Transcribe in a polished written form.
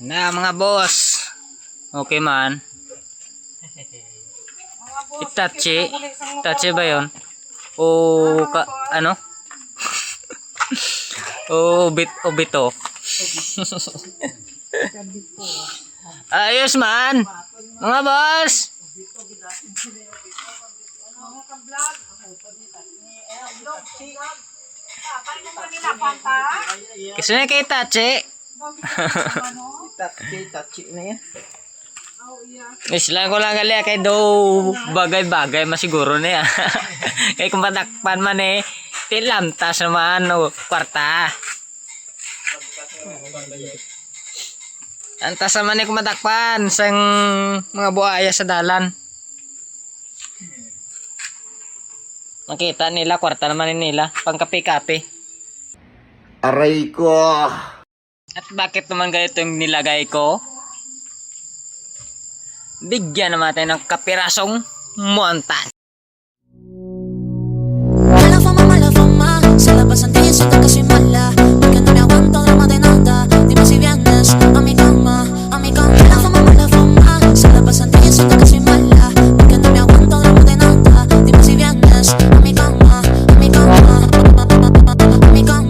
Na mga boss. Okay man. Itachi. Itachi ba yun? O ano? Obito. Ayos man. Mga boss. Kasi na kay Itachi. Tachi na yan. Islang ko lang gali kay do bagay-bagay masiguro na yan. Kay kung matakpan man tilamtas naman kwarta. Antas naman kung matakpan sang mga buhaya sa dalan. Makita nila kwarta naman nila pangkape-kape. Aray ko. At bakit naman ganito yung nilagay ko? Bigyan naman tayo ng kapirasong montan.